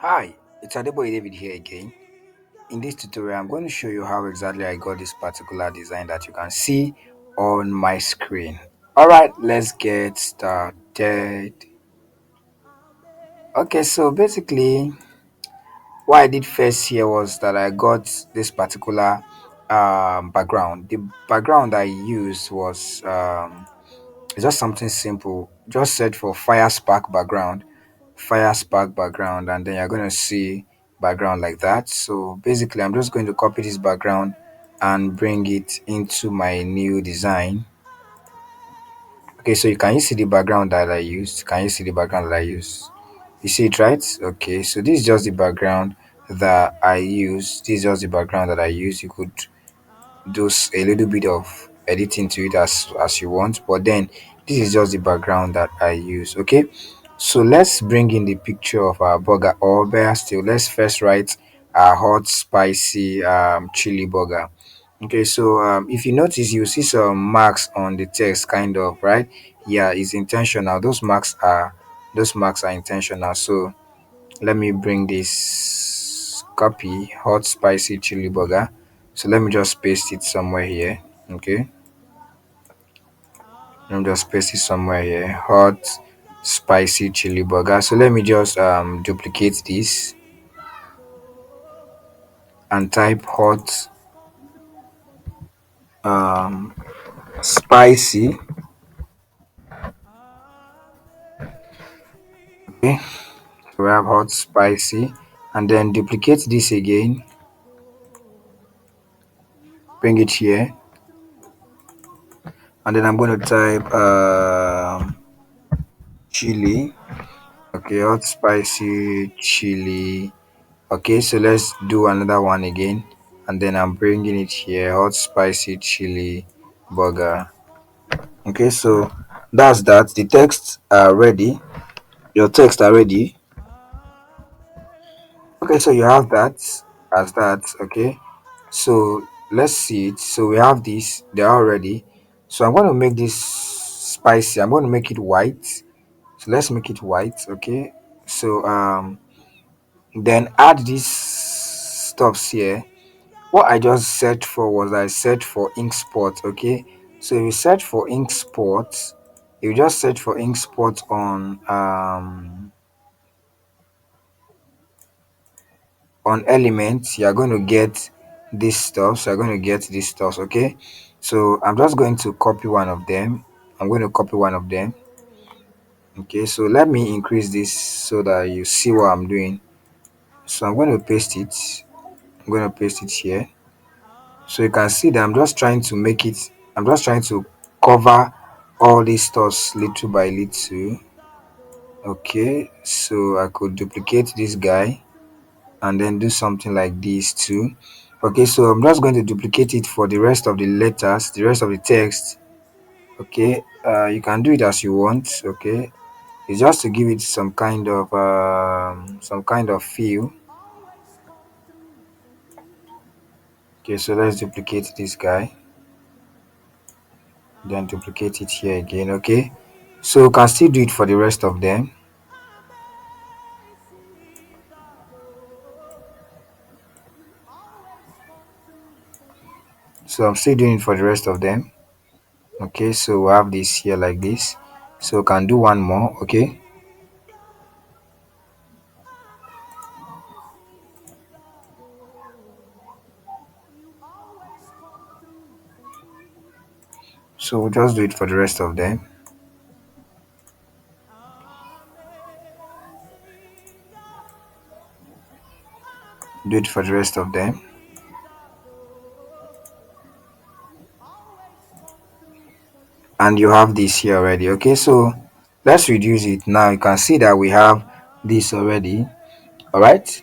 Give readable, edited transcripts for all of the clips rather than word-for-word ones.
Hi, it's Adeboye David here again. In this tutorial, I'm going to show you how exactly I got this particular design that you can see on my screen. Alright, let's get started. Okay, so basically, what I did first here was that I got this particular background. The background I used was it's just something simple. Just search for fire spark background, and then you're going to see background like that. So basically, I'm just going to copy this background and bring it into my new design. Okay, so can you see the background that I used? Can you see the background that I used? You see it, right? Okay, so this is just the background that I use. This is just the background that I use. You could do a little bit of editing to it as you want, but then this is just the background that I use. Okay, so let's bring in the picture of our burger, or better still, let's first write a hot spicy chili burger. Okay, so if you notice, you see some marks on the text, kind of, right? Yeah, it's intentional. Those marks are intentional. So let me bring this copy hot spicy chili burger. So let me just paste it somewhere here. Okay, let me just paste it somewhere here. Hot spicy chili burger. So let me just duplicate this and type hot um spicy. Okay, so we have hot spicy, and then duplicate this again, bring it here, and then I'm going to type chili. Okay, hot spicy chili. Okay, so let's do another one again, and then I'm bringing it here, hot spicy chili burger. Okay, so that's that. The texts are ready. Your text are ready. Okay, so you have that as that. Okay, so let's see it. So we have this, they're all ready. So I'm going to make this spicy. I'm going to make it white. So let's make it white. Okay, so then add these stuffs here. What I just searched for was I searched for ink spot. Okay, so if you search for ink spot, you just search for ink spot on elements, you're going to get this stuff. So you're going to get this stuff. Okay, so I'm just going to copy one of them. I'm going to copy one of them. Okay, so let me increase this so that you see what I'm doing. So I'm going to paste it. I'm going to paste it here. So you can see that I'm just trying to cover all these stuffs little by little. Okay, so I could duplicate this guy and then do something like this too. Okay, so I'm just going to duplicate it for the rest of the letters, the rest of the text. Okay, you can do it as you want. Okay, it's just to give it some kind of feel. Okay, so let's duplicate this guy, then duplicate it here again. Okay, so you can still do it for the rest of them. So I'm still doing it for the rest of them. Okay, so we have this here like this. So we can do one more. Okay, so we'll just do it for the rest of them. Do it for the rest of them. And you have this here already. Okay, so let's reduce it. Now you can see that we have this already. All right.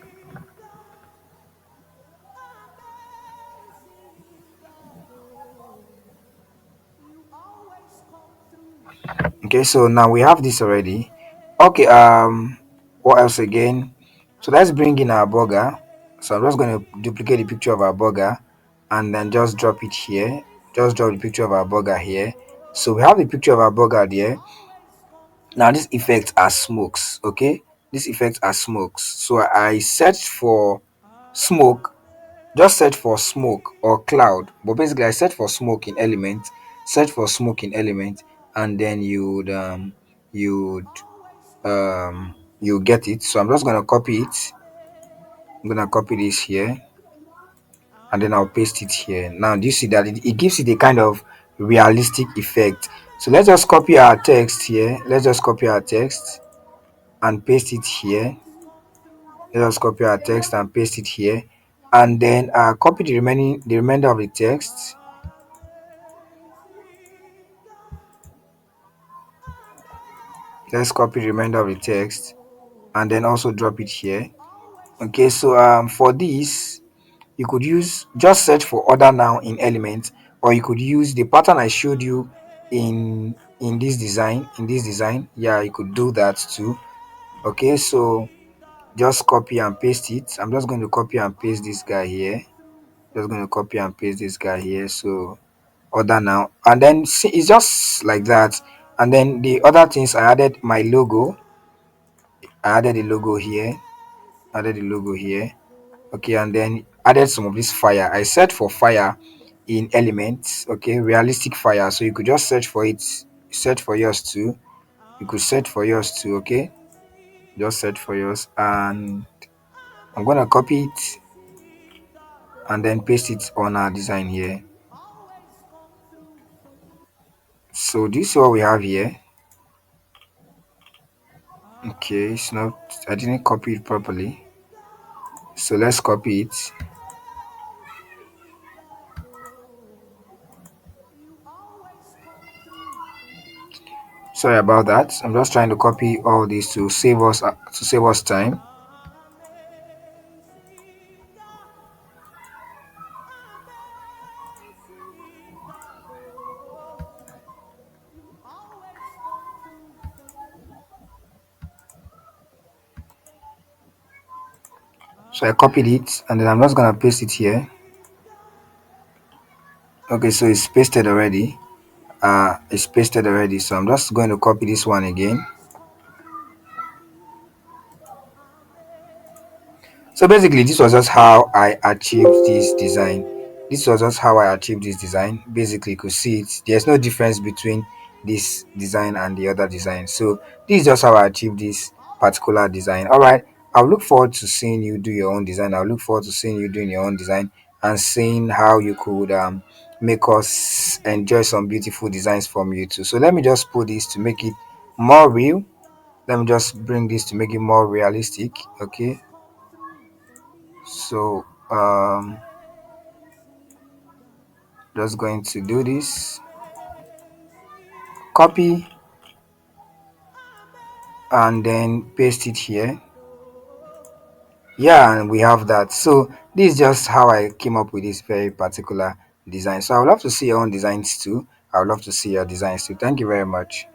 Okay, so now we have this already. Okay, what else again? So let's bring in our burger. So I'm just going to duplicate the picture of our burger and then just drop it here. Just drop the picture of our burger here. So we have the picture of our burger there. Now these effects are smokes. Okay, these effects are smokes. So I searched for smoke, just search for smoke or cloud, but basically I search for smoke in element, search for smoke in element, and then you'd you get it. So I'm just gonna copy it. I'm gonna copy this here, and then I'll paste it here. Now do you see that it gives it a kind of realistic effect? So let's just copy our text here. Let's just copy our text and paste it here. Let us copy our text and paste it here, and then copy the remainder of the text. Let's copy the remainder of the text and then also drop it here. Okay, so for this you could use, just search for order now in element, or you could use the pattern I showed you in this design. Yeah, you could do that too. Okay, so just copy and paste it. I'm just going to copy and paste this guy here. Just going to copy and paste this guy here. So order now, and then see, it's just like that. And then the other things, I added my logo. I added the logo here. Added the logo here. Okay, and then added some of this fire. I searched for fire in elements. Okay, realistic fire. So you could just search for it. Search for yours too. You could search for yours too. Okay, just search for yours, and I'm gonna copy it and then paste it on our design here. So this is what we have here. Okay, it's not, I didn't copy it properly, so let's copy it. Sorry about that. I'm just trying to copy all this to save us time. So I copied it and then I'm just gonna paste it here. Okay, so it's pasted already. It's pasted already. So I'm just going to copy this one again. So basically, this was just how I achieved this design. This was just how I achieved this design. Basically, you could see it. There's no difference between this design and the other design. So this is just how I achieved this particular design. All right. I'll look forward to seeing you do your own design. I'll look forward to seeing you doing your own design and seeing how you could make us enjoy some beautiful designs from you too. So let me just put this to make it more real. Let me just bring this to make it more realistic. Okay, so just going to do this, copy and then paste it here. Yeah, and we have that. So this is just how I came up with this very particular design. So I would love to see your own designs too. I would love to see your designs too. Thank you very much.